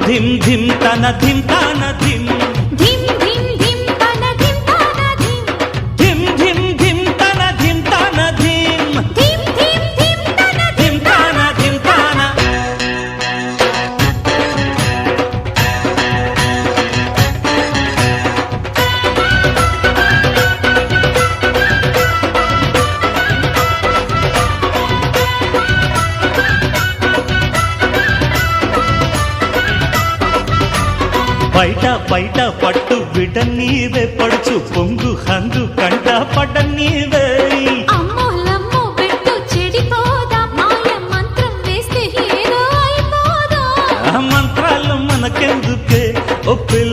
ధిమ్ ధిమ్ తన ధిమ్ తాన ధిమ్ ధిమ్ ధిమ్ ధిమ్ తన ధిమ్ తాన ధిమ్ ధిమ్ ధిమ్ ధిమ్ తన ధిమ్ తాన ధిమ్ ధిమ్ ధిమ్ ధిమ్ తన ధిమ్ తాన ధిమ్ తాన. బయట బయట పట్టు బిడ్డ నీవే పడుచు పొంగు హంగు కంట పడ్డ నీవే. అమ్మోలమ్మో పెట్టు చెడిపోదా మాయ మంత్రం వేస్తే ఏదో అయిపోదా ఆ మంత్రాలు మనకెందుకే ఓ పిల్ల